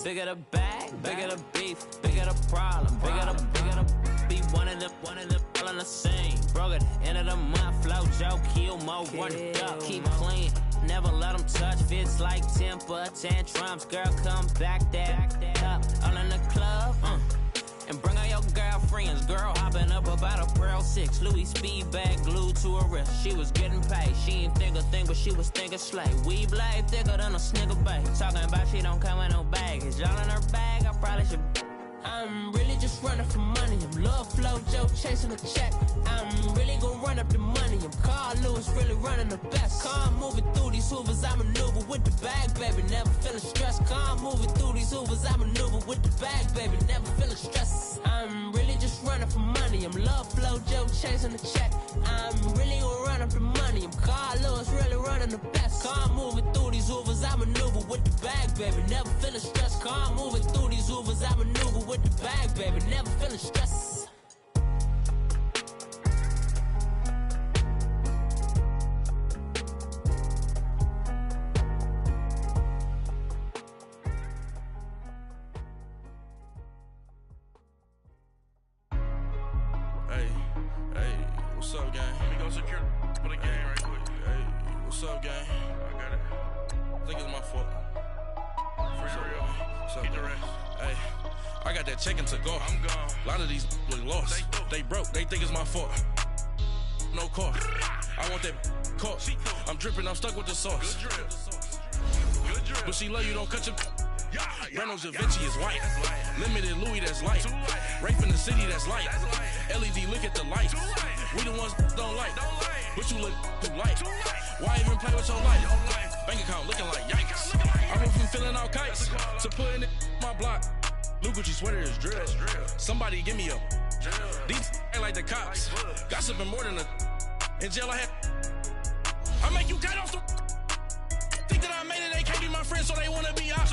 Bigger the bag, bigger the beef, bigger the problem, bigger the be one of the all in the same. Broke at the end of the month, flow Joe, kill more, run it up, keep clean. Never let them touch, fits like temper tantrums. Girl, come back that up, all in the club, and bring all your girlfriends. Girl hopping up about a Pearl 6, Louis speed bag glued to her wrist. She was getting paid, she ain't think a thing, but she was thinking slay. We blade thicker than a snicker bag. Talking about she don't come with no baggage. Y'all in her bag, I probably should. I'm really just running for money. I'm love flow Joe chasing a check. I'm really gonna run up the money. I'm Carl Lewis, really running the best. Car moving through these hoovers, I maneuver with the bag, baby. Never feeling stressed. Car moving through these hoovers, I maneuver with the bag, baby. Never feeling stressed. I'm really just running for money. I'm love flow Joe chasing a check. I'm really gonna run up the money. I'm Carl Lewis, really running the best. Car moving through these hoovers, I maneuver with the bag, baby. Never feeling stressed. Car moving through these hoovers, I maneuver with the bag, baby, never feeling stress. Hey, what's up, gang? Let me go secure for the game right quick. Hey, what's up, gang? I got it. I think it's my fault. For real. What's up, the rest. Hey, I got that chicken to go. I'm gone. A lot of these look lost. They broke. They think it's my fault. No car. I want that caught. I'm dripping. I'm stuck with the sauce. Good drip. But she love you. Don't cut your. Reynolds Da Vinci is white. Limited Louis, that's light. Rape in the city, that's light. LED, look at the light. We the ones don't like. But you look too light. Why even play with your life? Bank account looking like yikes. I went from filling out kites to putting it my block. New Gucci sweater is drill. Somebody give me a. These ain't like the cops. Gossiping more than a. In jail I had. I make you cut off the. Think that I made it, they can't be my friends, so they wanna be ops.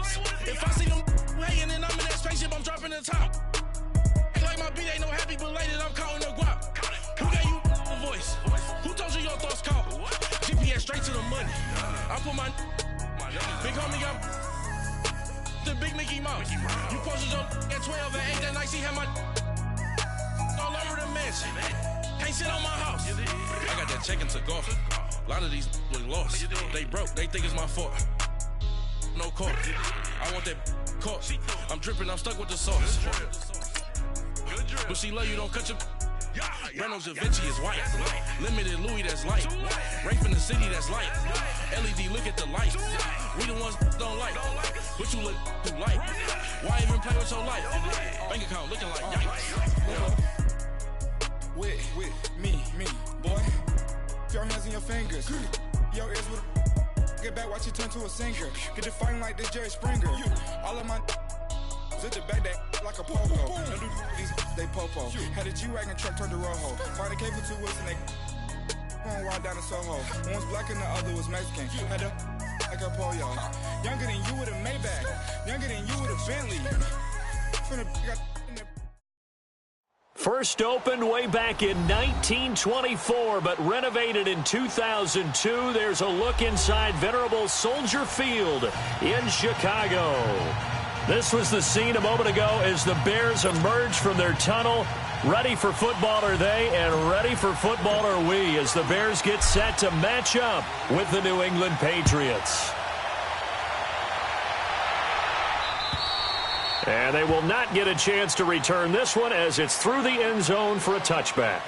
If I see them hating and I'm in that spaceship, I'm dropping the top. Ain't like my beat ain't no happy belated, I'm counting the guap. Who gave you a voice? Who told you your thoughts count? GPS straight to the money. I put my big homie got the big Mickey Mouse. You posted your at 12 and 8 that night, she had my all over the mansion. Can't sit on my house. I got that check into golf. A lot of these look lost. They broke, they think it's my fault. No car. I want that caught. I'm dripping, I'm stuck with the sauce. But she love you, don't cut your. Reynolds Da Vinci is white. Limited Louis, that's light. Rape in the city, that's light. LED, look at the light. We the ones don't like. But you look too light. Why even play with your life? Bank account looking like yikes. With me, boy. Your hands and your fingers. Your ears with get back, watch you turn to a singer. Get to fighting like this Jerry Springer. All of my zip the back that like a popo. Don't do these, they popo. Had a G-Wagon truck turned to Rojo. Find a cable 2 wheels and they going wild down in Soho. One was black and the other was Mexican. Had a like a pollo. Younger than you with a Maybach. Younger than you with a Bentley. First opened way back in 1924, but renovated in 2002. There's a look inside venerable Soldier Field in Chicago. This was the scene a moment ago as the Bears emerged from their tunnel. Ready for football are they, and ready for football are we as the Bears get set to match up with the New England Patriots. And they will not get a chance to return this one as it's through the end zone for a touchback.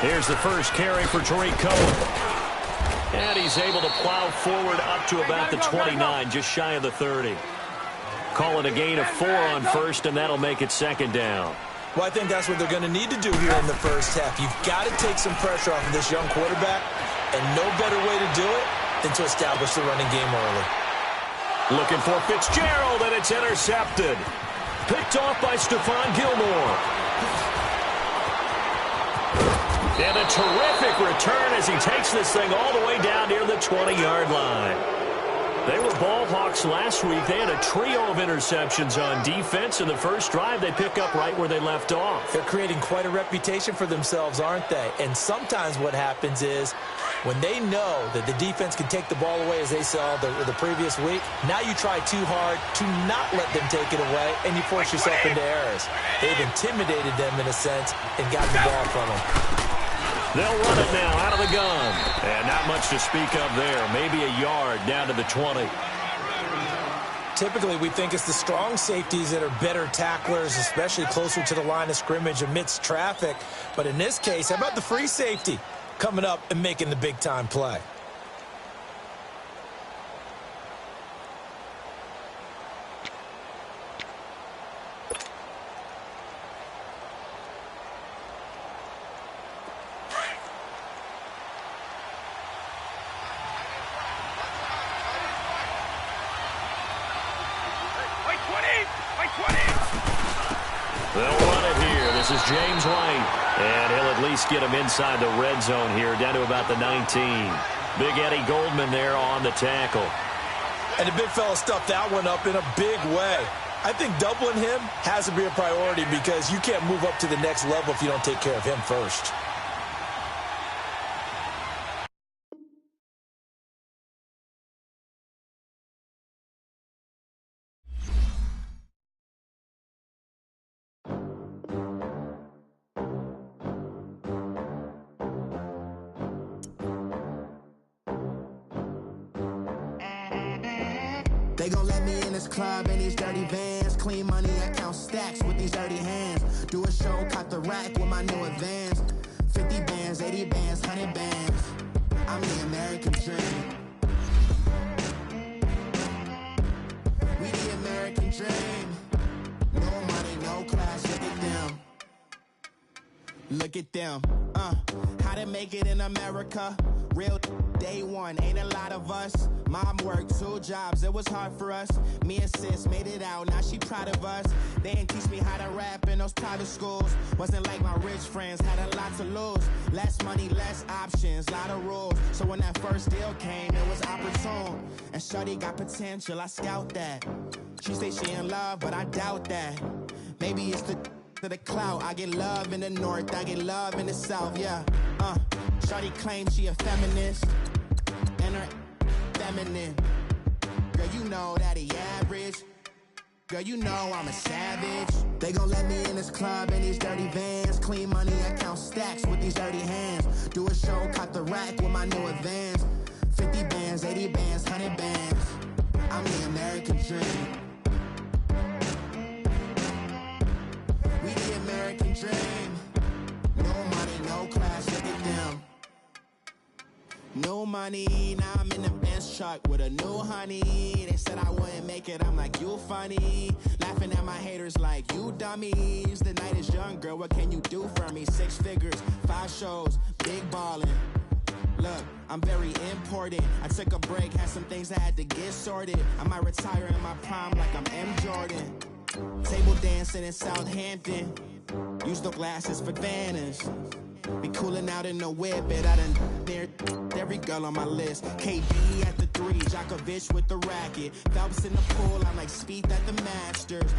Here's the first carry for Tariq Cohen. And he's able to plow forward up to about the 29, just shy of the 30. Call it a gain of 4 on first, and that'll make it second down. Well, I think that's what they're going to need to do here in the first half. You've got to take some pressure off of this young quarterback, and no better way to do it than to establish the running game early. Looking for Fitzgerald, and it's intercepted. Picked off by Stephon Gilmore. And a terrific return as he takes this thing all the way down near the 20-yard line. They were ball hawks last week. They had a trio of interceptions on defense. In the first drive, they pick up right where they left off. They're creating quite a reputation for themselves, aren't they? And sometimes what happens is when they know that the defense can take the ball away, as they saw the previous week, now you try too hard to not let them take it away, and you force yourself into errors. They've intimidated them in a sense and gotten the ball from them. They'll run it now out of the gun. And not much to speak of there. Maybe a yard down to the 20. Typically, we think it's the strong safeties that are better tacklers, especially closer to the line of scrimmage amidst traffic. But in this case, how about the free safety coming up and making the big-time play? They'll run it here. This is James White. And he'll at least get him inside the red zone here, down to about the 19. Big Eddie Goldman there on the tackle. And the big fella stuffed that one up in a big way. I think doubling him has to be a priority because you can't move up to the next level if you don't take care of him first. They gon' let me in this club in these dirty vans. Clean money, I count stacks with these dirty hands. Do a show, caught the rack with my new advance. 50 bands, 80 bands, 100 bands. I'm the American dream. We the American dream. No money, no class, look at them. Look at them. How to make it in America. Real day one, ain't a lot of us. Mom worked 2 jobs, it was hard for us. Me and sis made it out, now she proud of us. They didn't teach me how to rap in those private schools. Wasn't like my rich friends, had a lot to lose. Less money, less options, lot of rules. So when that first deal came, it was opportune. And shorty got potential, I scout that. She say she in love, but I doubt that. Maybe it's the clout. I get love in the north, I get love in the south, yeah. Shorty claims she a feminist, and her feminine. Girl, you know that he average. Girl, you know I'm a savage. They gon' let me in this club in these dirty vans. Clean money, I count stacks with these dirty hands. Do a show, caught the rack with my new advance. 50 bands, 80 bands, 100 bands. I'm the American dream. We the American dream. No money, no class, look at them. No money, now I'm in the Benz truck with a new honey. They said I wouldn't make it, I'm like, you funny. Laughing at my haters like, you dummies. The night is young, girl, what can you do for me? 6 figures, 5 shows, big ballin'. Look, I'm very important. I took a break, had some things I had to get sorted. I might retire in my prime like I'm M. Jordan. Table dancing in Southampton. Use the glasses for banners. Be cooling out in the whip, but I done near every girl on my list. KD at the 3, Djokovic with the racket. Phelps in the pool, I'm like Speed at the Masters.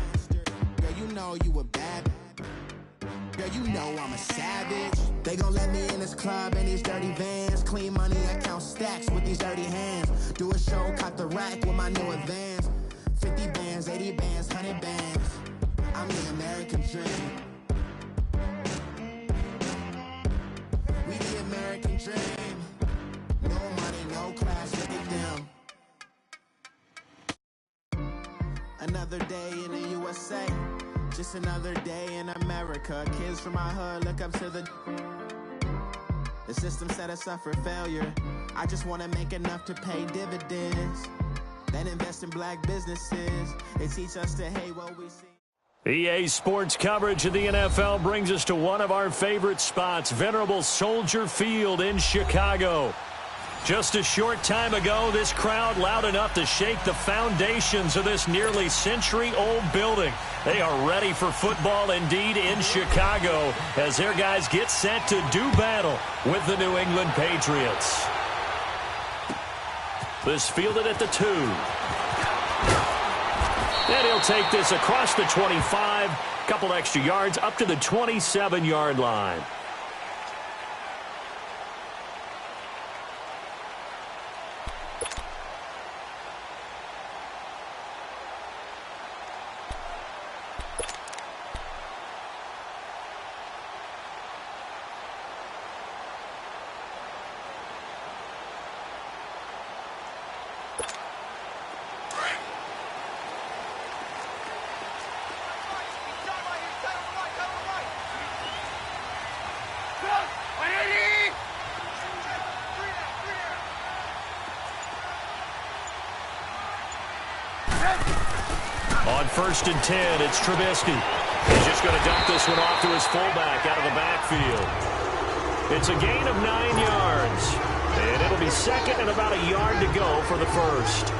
Girl, you know you a bad. Girl, you know I'm a savage. They gon' let me in this club in these dirty vans. Clean money, I count stacks with these dirty hands. Do a show, caught the rack with my new advance. 50 bands, 80 bands, 100 bands. I'm the American dream. We the American dream. No money, no class, look at them. Another day in the USA. Just another day in America. Kids from my hood look up to the system set us up for failure. I just want to make enough to pay dividends. Then invest in black businesses. They teach us to hate what we see. EA Sports coverage of the NFL brings us to one of our favorite spots, Venerable Soldier Field in Chicago. Just a short time ago, this crowd loud enough to shake the foundations of this nearly century-old building. They are ready for football indeed in Chicago as their guys get set to do battle with the New England Patriots. This fielded at the 2. And he'll take this across the 25, couple extra yards up to the 27-yard line. On 1st and 10, it's Trubisky. He's just going to dump this one off to his fullback out of the backfield. It's a gain of 9 yards. And it'll be second and about a yard to go for the first.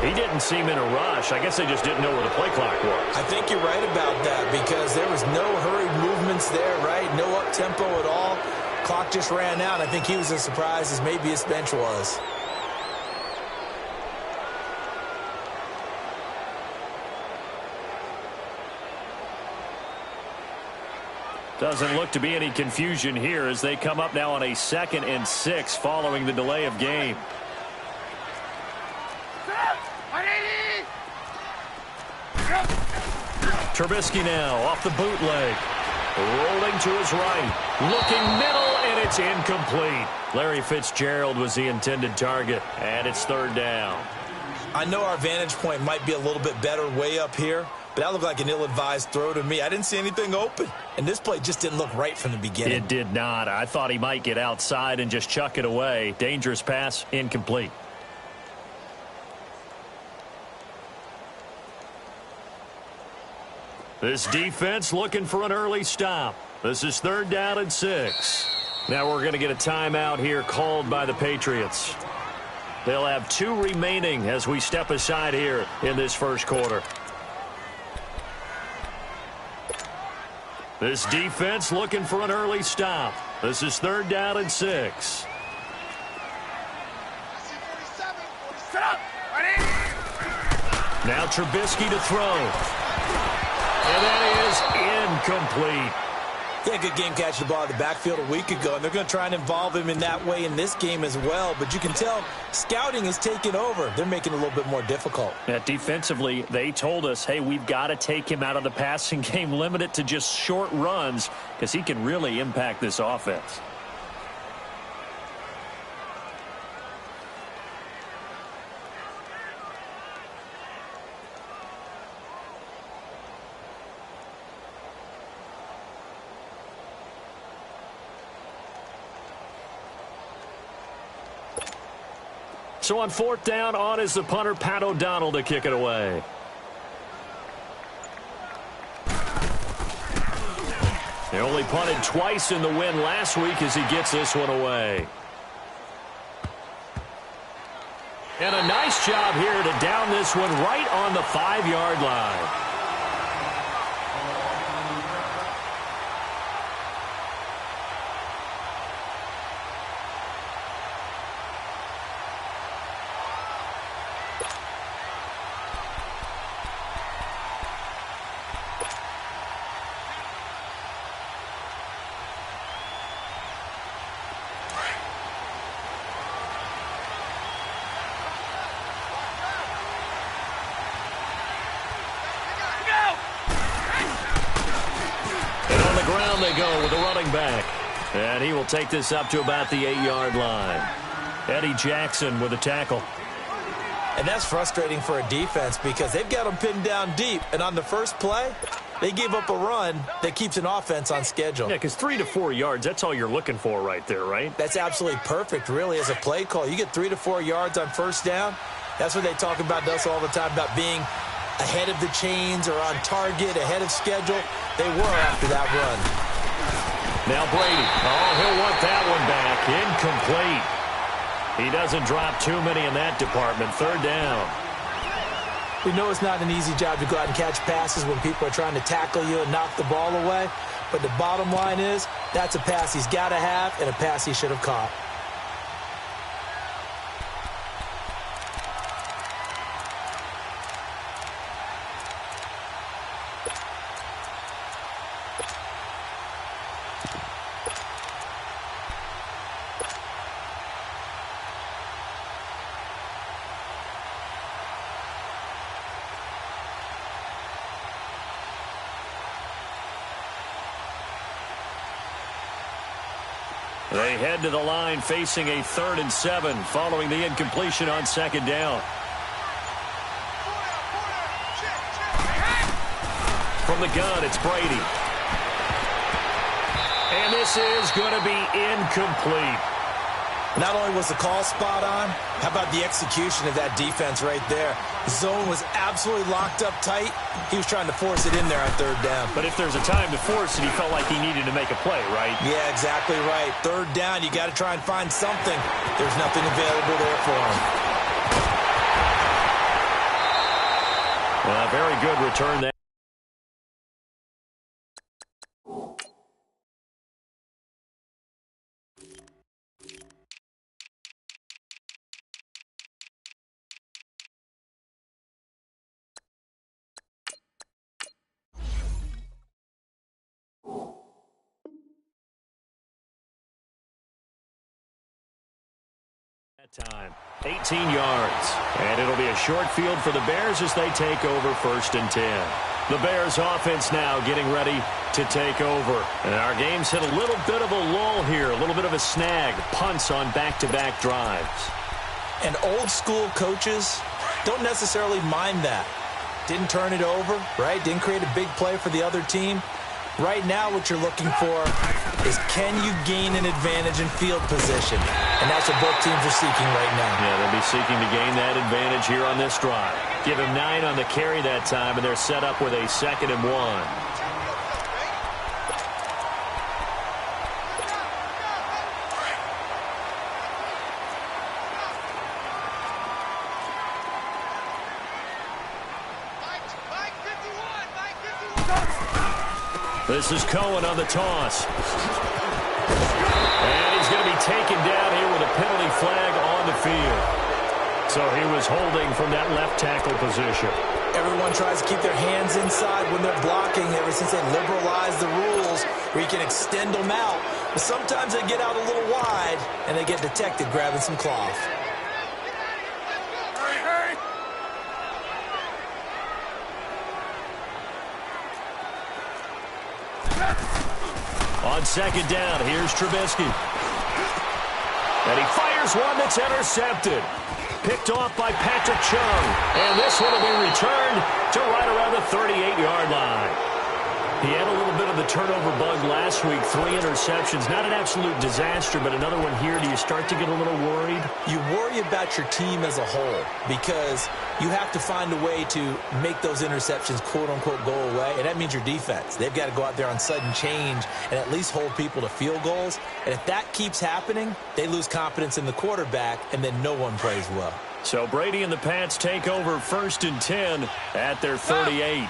He didn't seem in a rush. I guess they just didn't know where the play clock was. I think you're right about that because there was no hurried movements there, right? No up-tempo at all. Clock just ran out. I think he was as surprised as maybe his bench was. Doesn't look to be any confusion here as they come up now on a 2nd and 6 following the delay of game. Trubisky now off the bootleg. Rolling to his right. Looking middle, and it's incomplete. Larry Fitzgerald was the intended target, and it's 3rd down. I know our vantage point might be a little bit better way up here, but that looked like an ill-advised throw to me. I didn't see anything open, and this play just didn't look right from the beginning. It did not. I thought he might get outside and just chuck it away. Dangerous pass, incomplete. This defense looking for an early stop. This is 3rd down and 6. Now we're going to get a timeout here called by the Patriots. They'll have 2 remaining as we step aside here in this first quarter. This defense looking for an early stop. This is 3rd down and 6. Now Trubisky to throw. And that is incomplete. Yeah, good game catching the ball in the backfield a week ago, and they're going to try and involve him in that way in this game as well. But you can tell scouting is taking over. They're making it a little bit more difficult. Yeah, defensively, they told us, hey, we've got to take him out of the passing game, limit it to just short runs, because he can really impact this offense. So on fourth down, on is the punter, Pat O'Donnell, to kick it away. They only punted twice in the win last week as he gets this one away. And a nice job here to down this one right on the 5-yard line. They go with the running back. And he will take this up to about the 8-yard line. Eddie Jackson with a tackle. And that's frustrating for a defense because they've got them pinned down deep. And on the first play, they gave up a run that keeps an offense on schedule. Yeah, because 3 to 4 yards, that's all you're looking for right there, right? That's absolutely perfect, really, as a play call. You get 3 to 4 yards on first down. That's what they talk about us all the time, about being ahead of the chains or on target, ahead of schedule. They were after that run. Now Brady. Oh, he'll want that one back. Incomplete. He doesn't drop too many in that department. Third down. We know it's not an easy job to go out and catch passes when people are trying to tackle you and knock the ball away. But the bottom line is that's a pass he's got to have and a pass he should have caught. They head to the line facing a 3rd and 7 following the incompletion on second down. From the gun, it's Brady. And this is going to be incomplete. Not only was the call spot on, how about the execution of that defense right there? The zone was absolutely locked up tight. He was trying to force it in there on third down. But if there's a time to force it, he felt like he needed to make a play, right? Yeah, exactly right. Third down, you got to try and find something. There's nothing available there for him. Well, very good return there. Time 18 yards, and it'll be a short field for the Bears as they take over 1st and 10. The Bears offense now getting ready to take over, and our game's hit a little bit of a lull here, a little bit of a snag, punts on back-to-back drives. And old school coaches don't necessarily mind that. Didn't turn it over, right? Didn't create a big play for the other team. Right now what you're looking for is, can you gain an advantage in field position? And that's what both teams are seeking right now. Yeah, they'll be seeking to gain that advantage here on this drive. Give him 9 on the carry that time, and they're set up with a 2nd and 1. This is Cohen on the toss. And he's going to be taken down here with a penalty flag on the field. So he was holding from that left tackle position. Everyone tries to keep their hands inside when they're blocking ever since they liberalized the rules where you can extend them out. But sometimes they get out a little wide and they get detected grabbing some cloth. Hurry! On second down, here's Trubisky. And he fires one that's intercepted. Picked off by Patrick Chung. And this one will be returned to right around the 38-yard line. He had a little bit of the turnover bug last week. 3 interceptions. Not an absolute disaster, but another one here. Do you start to get a little worried? You worry about your team as a whole because you have to find a way to make those interceptions, quote-unquote, go away. And that means your defense. They've got to go out there on sudden change and at least hold people to field goals. And if that keeps happening, they lose confidence in the quarterback, and then no one plays well. So Brady and the Pats take over 1st and 10 at their 38.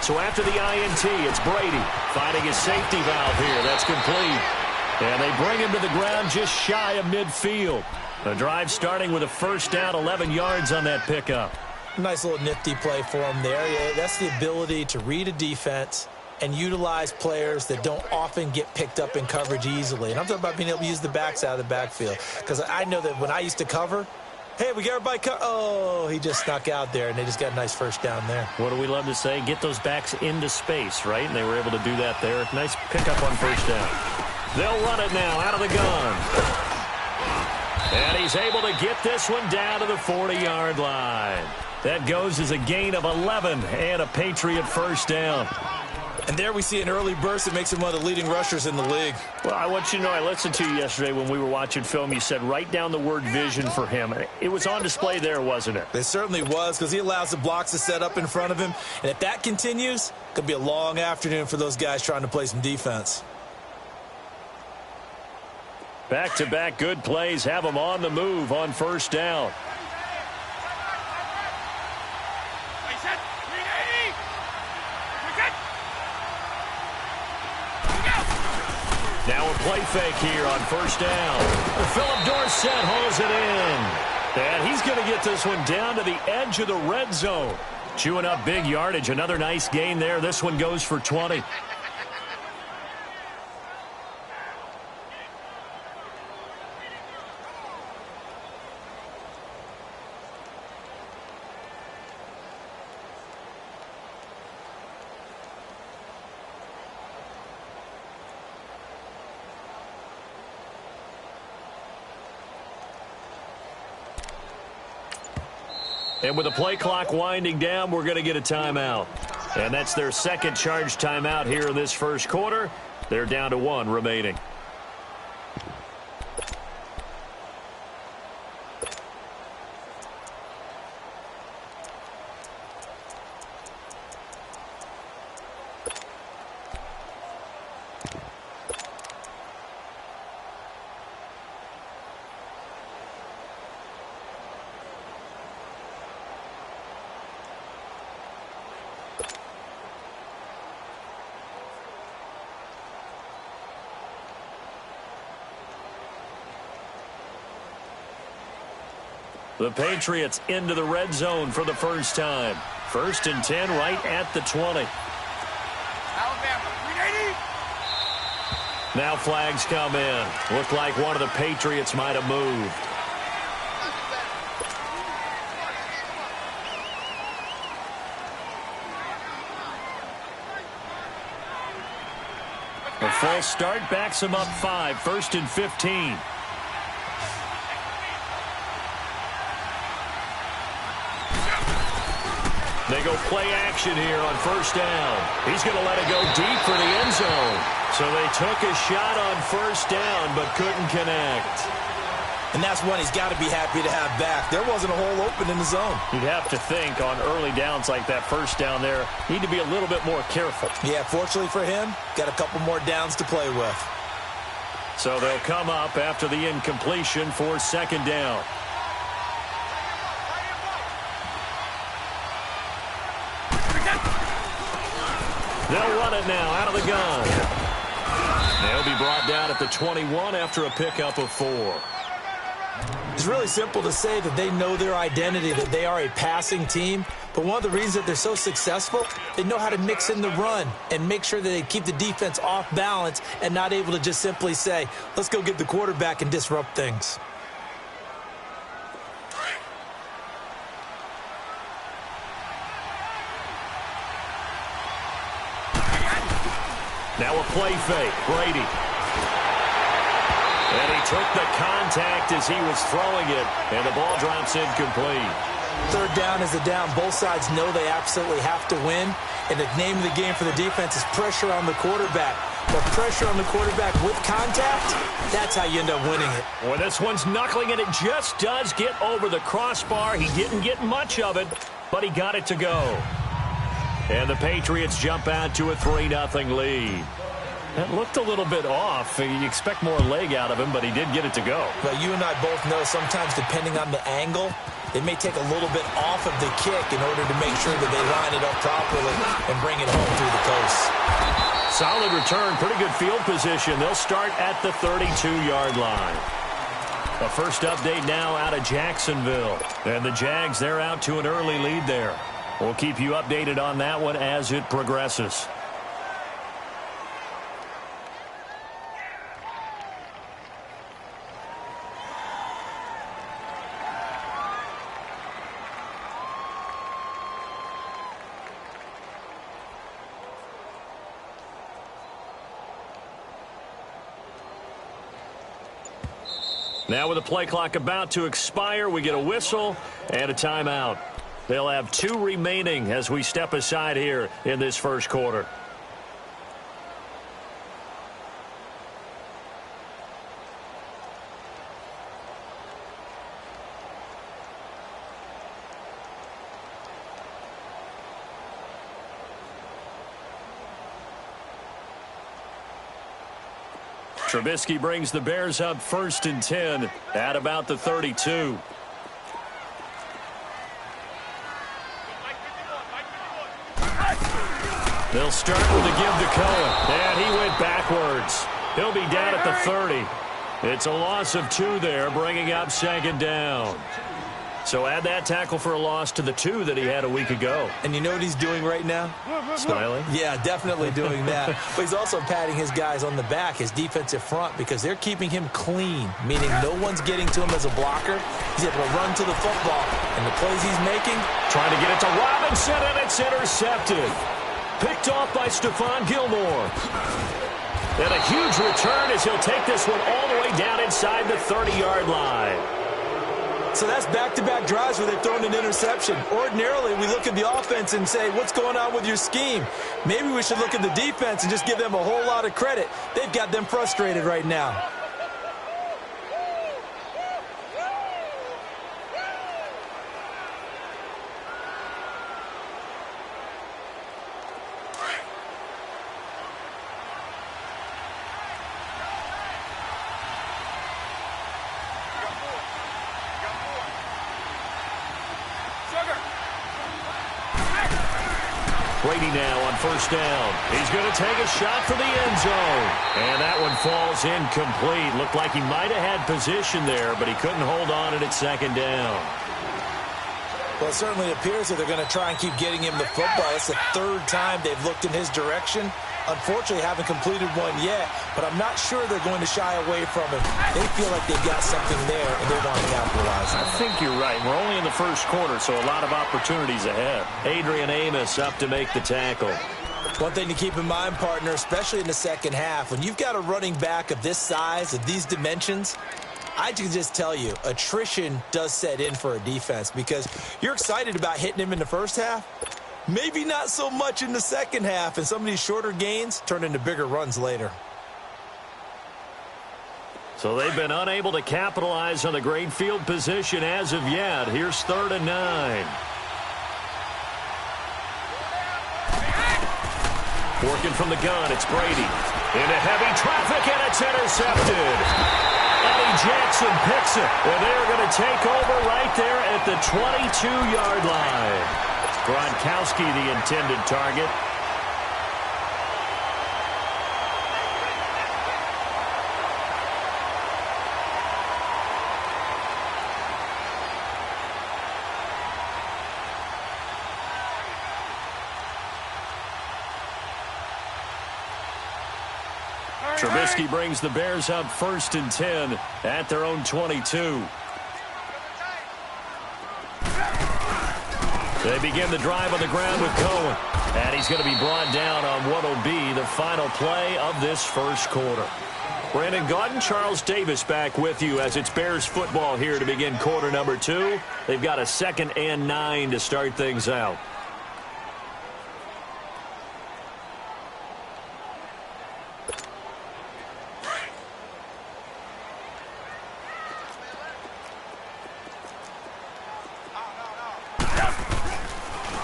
So after the INT, it's Brady finding his safety valve here. That's complete. And they bring him to the ground just shy of midfield. The drive starting with a first down, 11 yards on that pickup. Nice little nifty play for him there. Yeah, that's the ability to read a defense and utilize players that don't often get picked up in coverage easily. And I'm talking about being able to use the backs out of the backfield. Because I know that when I used to cover, hey, we got everybody oh, he just snuck out there, and they just got a nice first down there. What do we love to say? Get those backs into space, right? And they were able to do that there. Nice pickup on first down. They'll run it now out of the gun. And he's able to get this one down to the 40-yard line. That goes as a gain of 11 and a Patriot first down. And there we see an early burst that makes him one of the leading rushers in the league. Well, I want you to know, I listened to you yesterday when we were watching film. You said write down the word vision for him. It was on display there, wasn't it? It certainly was, because he allows the blocks to set up in front of him. And if that continues, it could be a long afternoon for those guys trying to play some defense. Back-to-back good plays have him on the move on first down. Now a play fake here on first down. Philip Dorsett hauls it in. And he's going to get this one down to the edge of the red zone. Chewing up big yardage. Another nice gain there. This one goes for 20. And with the play clock winding down, we're going to get a timeout. And that's their second charge timeout here in this first quarter. They're down to 1 remaining. The Patriots into the red zone for the first time. 1st and 10 right at the 20. Alabama, 380. Now flags come in. Looked like one of the Patriots might have moved. A false start backs him up 5. 1st and 15. They go play action here on first down. He's going to let it go deep for the end zone. So they took a shot on first down but couldn't connect. And that's one he's got to be happy to have back. There wasn't a hole open in the zone. You'd have to think on early downs like that first down there, need to be a little bit more careful. Yeah, fortunately for him, got a couple more downs to play with. So they'll come up after the incompletion for second down. They'll run it now out of the gun. They'll be brought down at the 21 after a pickup of 4. It's really simple to say that they know their identity, that they are a passing team. But one of the reasons that they're so successful, they know how to mix in the run and make sure that they keep the defense off balance and not able to just simply say, let's go get the quarterback and disrupt things. Now a play fake. Brady. And he took the contact as he was throwing it, and the ball drops incomplete. Third down is a down. Both sides know they absolutely have to win, and the name of the game for the defense is pressure on the quarterback. But pressure on the quarterback with contact, that's how you end up winning it. Well, this one's knuckling, and it just does get over the crossbar. He didn't get much of it, but he got it to go. And the Patriots jump out to a 3-0 lead. That looked a little bit off. You expect more leg out of him, but he did get it to go. But you and I both know sometimes depending on the angle, they may take a little bit off of the kick in order to make sure that they line it up properly and bring it home through the coast. Solid return, pretty good field position. They'll start at the 32-yard line. A first update now out of Jacksonville. And the Jags, they're out to an early lead there. We'll keep you updated on that one as it progresses. Now with the play clock about to expire, we get a whistle and a timeout. They'll have 2 remaining as we step aside here in this first quarter. Trubisky brings the Bears up 1st and 10 at about the 32. They'll start with a give to Cohen, and he went backwards. He'll be down at the 30. It's a loss of 2 there, bringing up 2nd down. So add that tackle for a loss to the 2 that he had a week ago. And you know what he's doing right now? Smiling? Yeah, definitely doing that. But he's also patting his guys on the back, his defensive front, because they're keeping him clean, meaning no one's getting to him as a blocker. He's able to run to the football, and the plays he's making. Trying to get it to Robinson, and it's intercepted. Picked off by Stephon Gilmore. And a huge return as he'll take this one all the way down inside the 30-yard line. So that's back-to-back drives where they've thrown an interception. Ordinarily, we look at the offense and say, what's going on with your scheme? Maybe we should look at the defense and just give them a whole lot of credit. They've got them frustrated right now. Brady now on 1st down. He's going to take a shot for the end zone. And that one falls incomplete. Looked like he might have had position there, but he couldn't hold on it at 2nd down. Well, it certainly appears that they're going to try and keep getting him the football. It's the 3rd time they've looked in his direction. Unfortunately, haven't completed one yet, but I'm not sure they're going to shy away from him. They feel like they've got something there, and they want to capitalize on it. I think you're right. We're only in the first quarter, so a lot of opportunities ahead. Adrian Amos up to make the tackle. One thing to keep in mind, partner, especially in the second half, when you've got a running back of this size, of these dimensions, I can just tell you, attrition does set in for a defense because you're excited about hitting him in the first half. Maybe not so much in the second half, and some of these shorter gains turn into bigger runs later. So they've been unable to capitalize on the great field position as of yet. Here's 3rd and 9. Working from the gun, it's Brady. Into heavy traffic, and it's intercepted. Eddie Jackson picks it, and they're going to take over right there at the 22-yard line. Gronkowski, the intended target. Trubisky brings the Bears up 1st and 10 at their own 22. They begin the drive on the ground with Cohen. And he's going to be brought down on what will be the final play of this first quarter. Brandon Gaudin, Charles Davis back with you as it's Bears football here to begin quarter number 2. They've got a 2nd and 9 to start things out.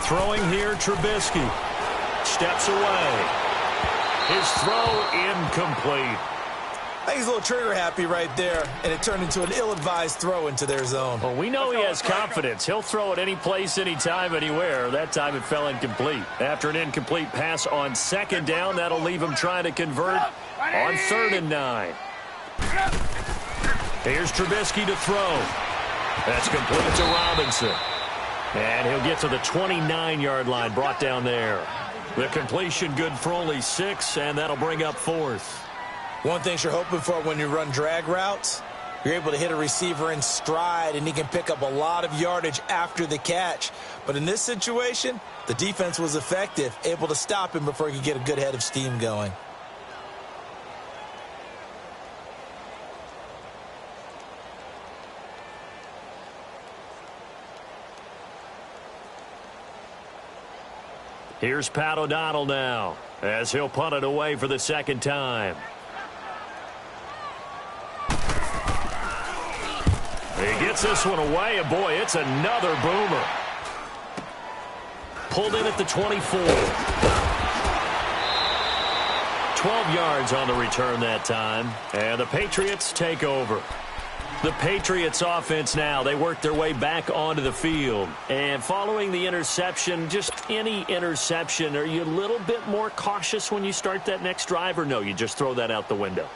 Throwing here, Trubisky. Steps away. His throw incomplete. I think he's a little trigger happy right there, and it turned into an ill-advised throw into their zone. Well, we know he has confidence. He'll throw it any place, anytime, anywhere. That time it fell incomplete. After an incomplete pass on 2nd down, that'll leave him trying to convert on 3rd and 9. Here's Trubisky to throw. That's complete to Robinson. And he'll get to the 29-yard line, brought down there. The completion good for only 6, and that'll bring up 4th. One thing you're hoping for when you run drag routes, you're able to hit a receiver in stride, and he can pick up a lot of yardage after the catch. But in this situation, the defense was effective, able to stop him before he could get a good head of steam going. Here's Pat O'Donnell now as he'll punt it away for the 2nd time. He gets this one away, and boy, it's another boomer. Pulled in at the 24. 12 yards on the return that time, and the Patriots take over. The Patriots offense now, they work their way back onto the field. And following the interception, just any interception, are you a little bit more cautious when you start that next drive, or no, you just throw that out the window?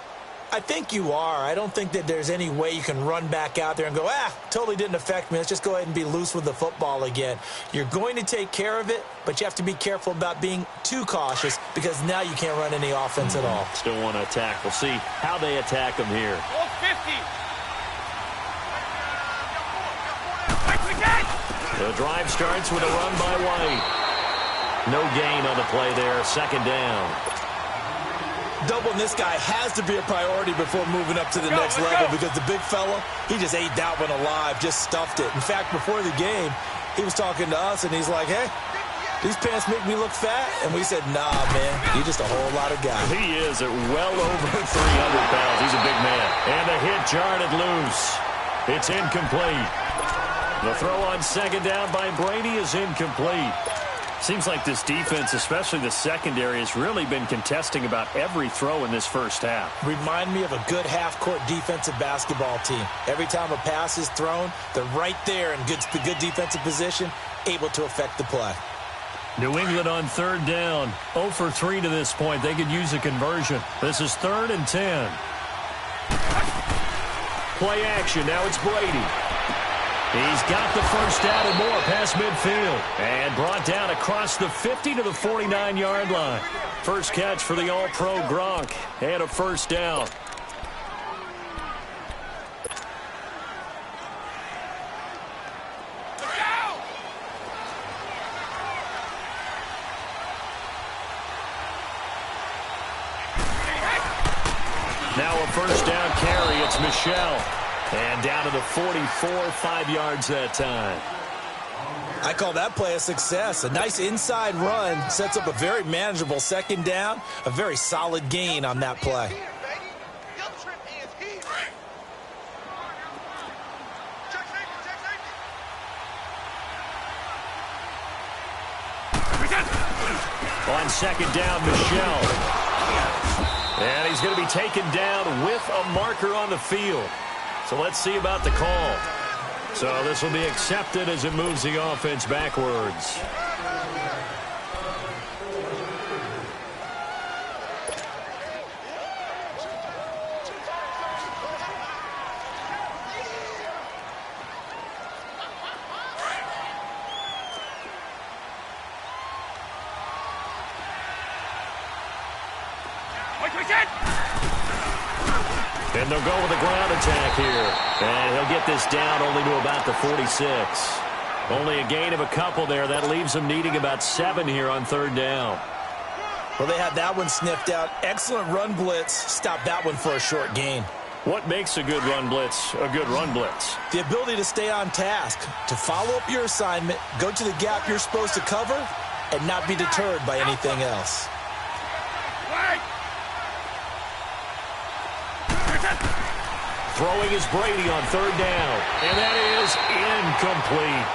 I think you are. I don't think that there's any way you can run back out there and go, totally didn't affect me. Let's just go ahead and be loose with the football again. You're going to take care of it, but you have to be careful about being too cautious because now you can't run any offense at all. Still want to attack. We'll see how they attack him here. 50. The drive starts with a run by White. No gain on the play there. 2nd down. Doubling this guy has to be a priority before moving up to the next level because the big fella, he just ate that one alive, just stuffed it. In fact, before the game, he was talking to us, and he's like, hey, these pants make me look fat. And we said, nah, man, you're just a whole lot of guy. He is at well over 300 pounds. He's a big man. And the hit jarred it loose. It's incomplete. The throw on 2nd down by Brady is incomplete. Seems like this defense, especially the secondary, has really been contesting about every throw in this first half. Remind me of a good half-court defensive basketball team. Every time a pass is thrown, they're right there in good defensive position, able to affect the play. New England on 3rd down. 0 for 3 to this point. They could use a conversion. This is 3rd and 10. Play action. Now it's Brady. He's got the first down and more past midfield. And brought down across the 50 to the 49-yard line. First catch for the All-Pro Gronk. And a first down. Now a first down carry. It's Michel. And down to the 44, 5 yards that time. I call that play a success. A nice inside run sets up a very manageable 2nd down. A very solid gain on that play. On 2nd down, Michel. And he's going to be taken down with a marker on the field. So let's see about the call. So this will be accepted as it moves the offense backwards. And they'll go with a ground attack here. And he'll get this down only to about the 46. Only a gain of a couple there. That leaves them needing about 7 here on third down. Well, they had that one sniffed out. Excellent run blitz. Stop that one for a short gain. What makes a good run blitz a good run blitz? The ability to stay on task, to follow up your assignment, go to the gap you're supposed to cover, and not be deterred by anything else. Throwing is Brady on third down, and that is incomplete.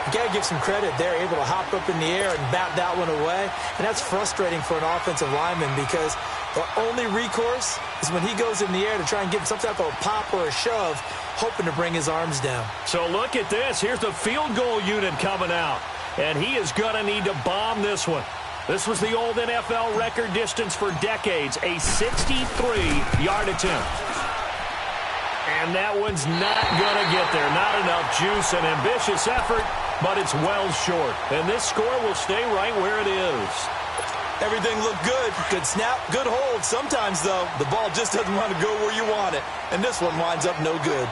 You got to give some credit. They're able to hop up in the air and bat that one away, and that's frustrating for an offensive lineman because the only recourse is when he goes in the air to try and get some type of a pop or a shove, hoping to bring his arms down. So look at this. Here's the field goal unit coming out, and he is going to need to bomb this one. This was the old NFL record distance for decades, a 63-yard attempt. And that one's not going to get there. Not enough juice, an ambitious effort, but it's well short. And this score will stay right where it is. Everything looked good. Good snap, good hold. Sometimes, though, the ball just doesn't want to go where you want it. And this one winds up no good.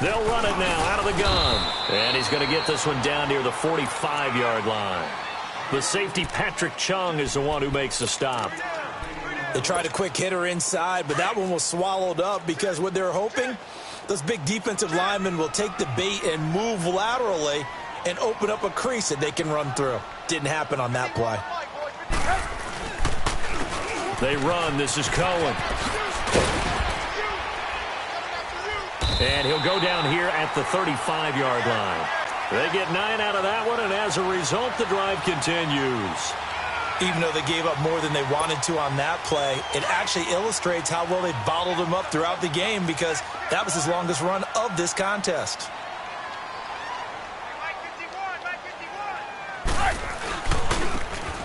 They'll run it now out of the gun. And he's going to get this one down near the 45-yard line. The safety, Patrick Chung, is the one who makes the stop. They tried a quick hitter inside, but that one was swallowed up because what they're hoping, those big defensive linemen will take the bait and move laterally and open up a crease that they can run through. Didn't happen on that play. They run. This is Cohen. And he'll go down here at the 35-yard line. They get 9 out of that one, and as a result, the drive continues. Even though they gave up more than they wanted to on that play, it actually illustrates how well they bottled them up throughout the game because that was his longest run of this contest.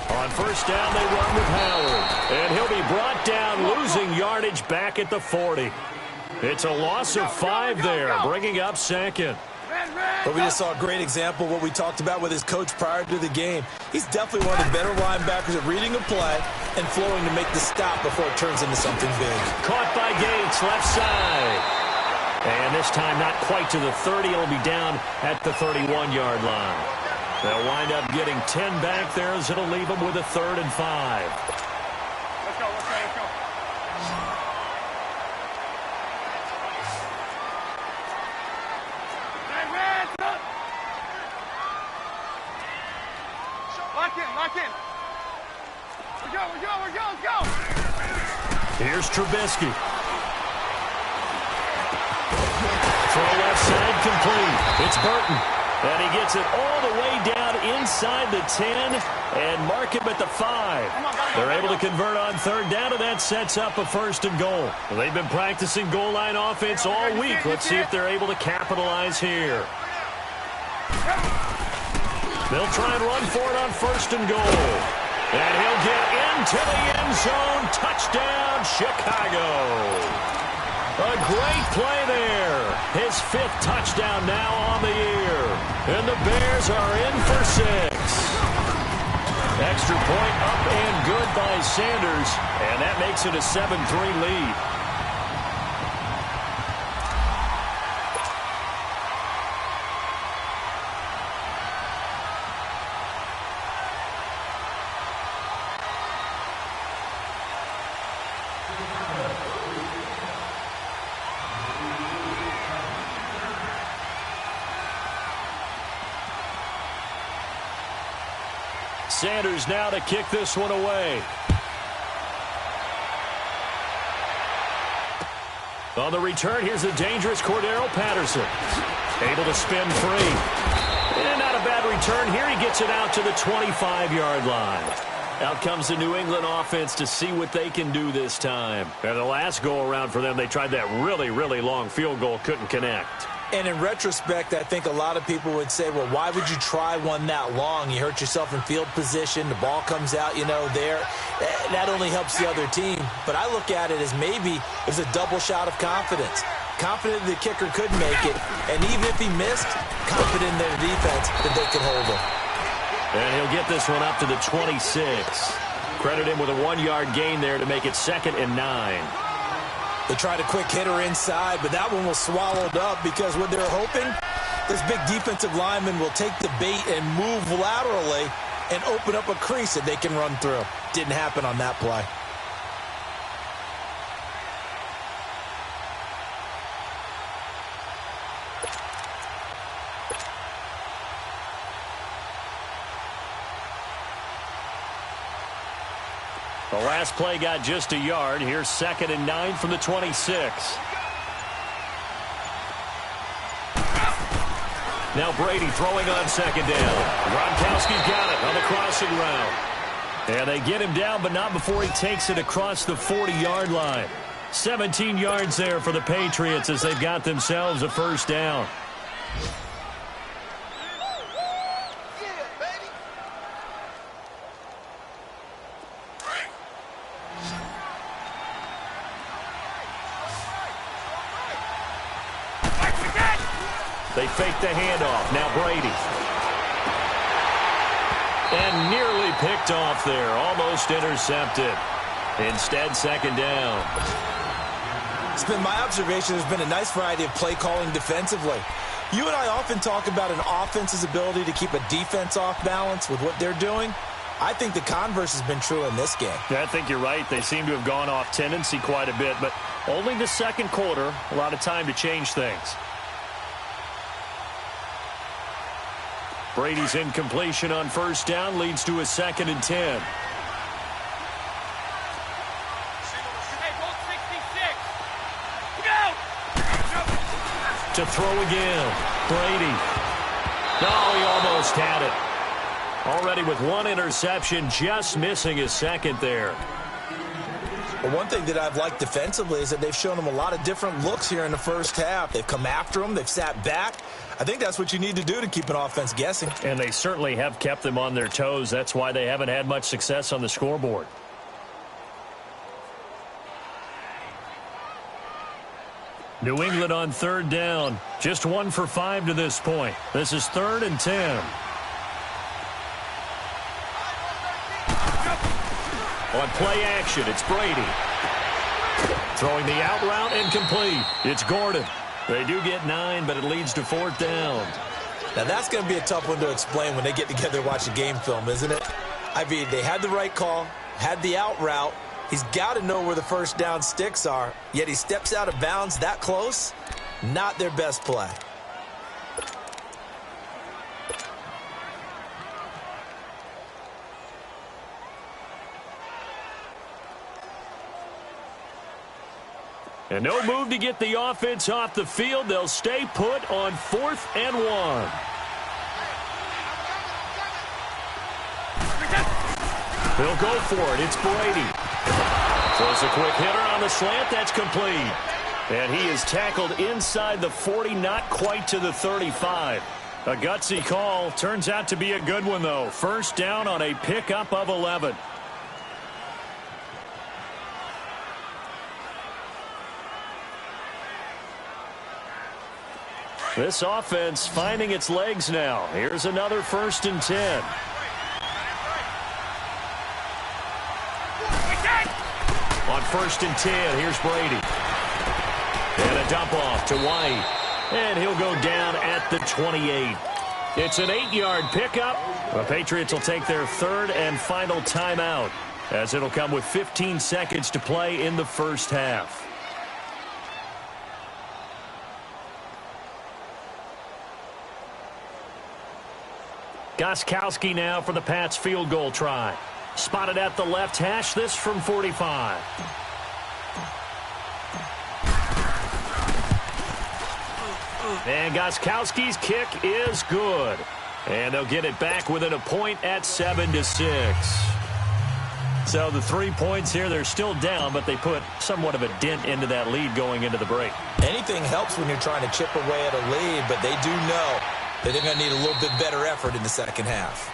On first down, they run with Howard. And he'll be brought down, losing yardage back at the 40. It's a loss of 5 there, bringing up second. But we just saw a great example of what we talked about with his coach prior to the game. He's definitely one of the better linebackers at reading a play and flowing to make the stop before it turns into something big. Caught by Gates, left side. And this time not quite to the 30. It'll be down at the 31-yard line. They'll wind up getting 10 back there as it'll leave them with a 3rd and 5. Let's go. Lock in. Let's go. Here's Trubisky. Throw left side complete. It's Burton. And he gets it all the way down inside the 10 and mark him at the 5. They're able to convert on third down, and that sets up a 1st and goal. Well, they've been practicing goal line offense all week. Let's see if they're able to capitalize here. They'll try and run for it on 1st and goal. And he'll get into the end zone. Touchdown, Chicago. A great play there. His 5th touchdown now on the year. And the Bears are in for 6. Extra point up and good by Sanders. And that makes it a 7-3 lead. Sanders now to kick this one away. On the return, here's the dangerous Cordero Patterson. Able to spin free. And not a bad return here. He gets it out to the 25-yard line. Out comes the New England offense to see what they can do this time. And the last go-around for them, they tried that really, really long field goal, couldn't connect. And in retrospect, I think a lot of people would say, well, why would you try one that long? You hurt yourself in field position. The ball comes out, there. That only helps the other team. But I look at it as maybe it was a double shot of confidence. Confident the kicker could make it. And even if he missed, confident in their defense that they could hold him. And he'll get this one up to the 26. Credit him with a 1-yard gain there to make it 2nd and 9. They tried a quick hitter inside, but that one was swallowed up because what they're hoping, this big defensive lineman will take the bait and move laterally and open up a crease that they can run through. Didn't happen on that play. The last play got just a yard. Here's 2nd and 9 from the 26. Now Brady throwing on 2nd down. Gronkowski's got it on the crossing route. And they get him down, but not before he takes it across the 40-yard line. 17 yards there for the Patriots as they've got themselves a first down. They fake the handoff. Now Brady. And nearly picked off there. Almost intercepted. Instead, 2nd down. It's been my observation there's been a nice variety of play calling defensively. You and I often talk about an offense's ability to keep a defense off balance with what they're doing. I think the converse has been true in this game. Yeah, I think you're right. They seem to have gone off tendency quite a bit, but only the second quarter. A lot of time to change things. Brady's incompletion on first down leads to a 2nd and 10. To throw again. Brady. Oh, he almost had it. Already with one interception, just missing his 2nd there. Well, one thing that I've liked defensively is that they've shown him a lot of different looks here in the first half. They've come after him. They've sat back. I think that's what you need to do to keep an offense guessing. And they certainly have kept them on their toes. That's why they haven't had much success on the scoreboard. New England on 3rd down. Just 1 for 5 to this point. This is 3rd and 10. On play action, it's Brady. Throwing the out route and complete. It's Gordon. They do get 9, but it leads to 4th down. Now, that's going to be a tough one to explain when they get together and watch a game film, isn't it? I mean, they had the right call, had the out route. He's got to know where the first down sticks are, yet he steps out of bounds that close. Not their best play. And no move to get the offense off the field. They'll stay put on 4th and 1. They'll go for it. It's Brady. Throws a quick hitter on the slant. That's complete. And he is tackled inside the 40, not quite to the 35. A gutsy call. Turns out to be a good one, though. First down on a pickup of 11. This offense finding its legs now. Here's another 1st and 10. On 1st and 10, here's Brady. And a dump off to White. And he'll go down at the 28. It's an 8-yard pickup. The Patriots will take their 3rd and final timeout, as it'll come with 15 seconds to play in the first half. Gostkowski now for the Pats field goal try. Spotted at the left hash, this from 45. And Gostkowski's kick is good. And they'll get it back within a point at 7-6. So the 3 points here, they're still down, but they put somewhat of a dent into that lead going into the break. Anything helps when you're trying to chip away at a lead, but they do know that they're going to need a little bit better effort in the second half.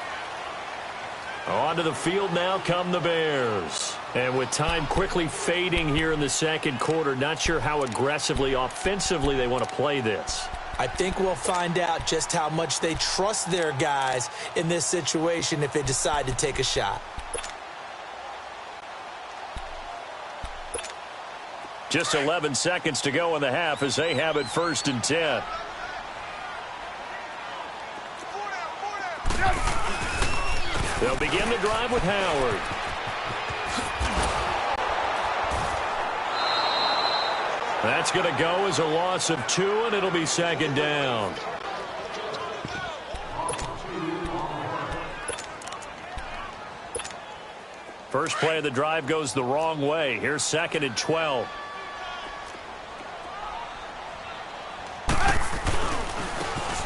Onto the field now come the Bears. And with time quickly fading here in the second quarter, not sure how aggressively, offensively they want to play this. I think we'll find out just how much they trust their guys in this situation if they decide to take a shot. Just 11 seconds to go in the half as they have it 1st and 10. They'll begin the drive with Howard. That's going to go as a loss of 2, and it'll be 2nd down. First play of the drive goes the wrong way. Here's 2nd and 12.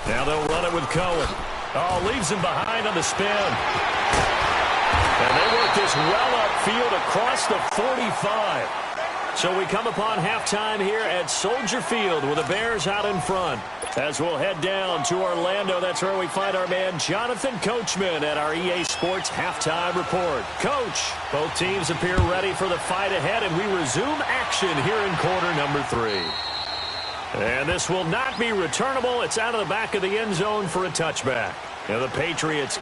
Now they'll run it with Cohen. Oh, leaves him behind on the spin. And they work this well upfield across the 45. So we come upon halftime here at Soldier Field with the Bears out in front. As we'll head down to Orlando, that's where we find our man Jonathan Coachman at our EA Sports Halftime Report. Coach, both teams appear ready for the fight ahead, and we resume action here in quarter number 3. And this will not be returnable. It's out of the back of the end zone for a touchback. Now the Patriots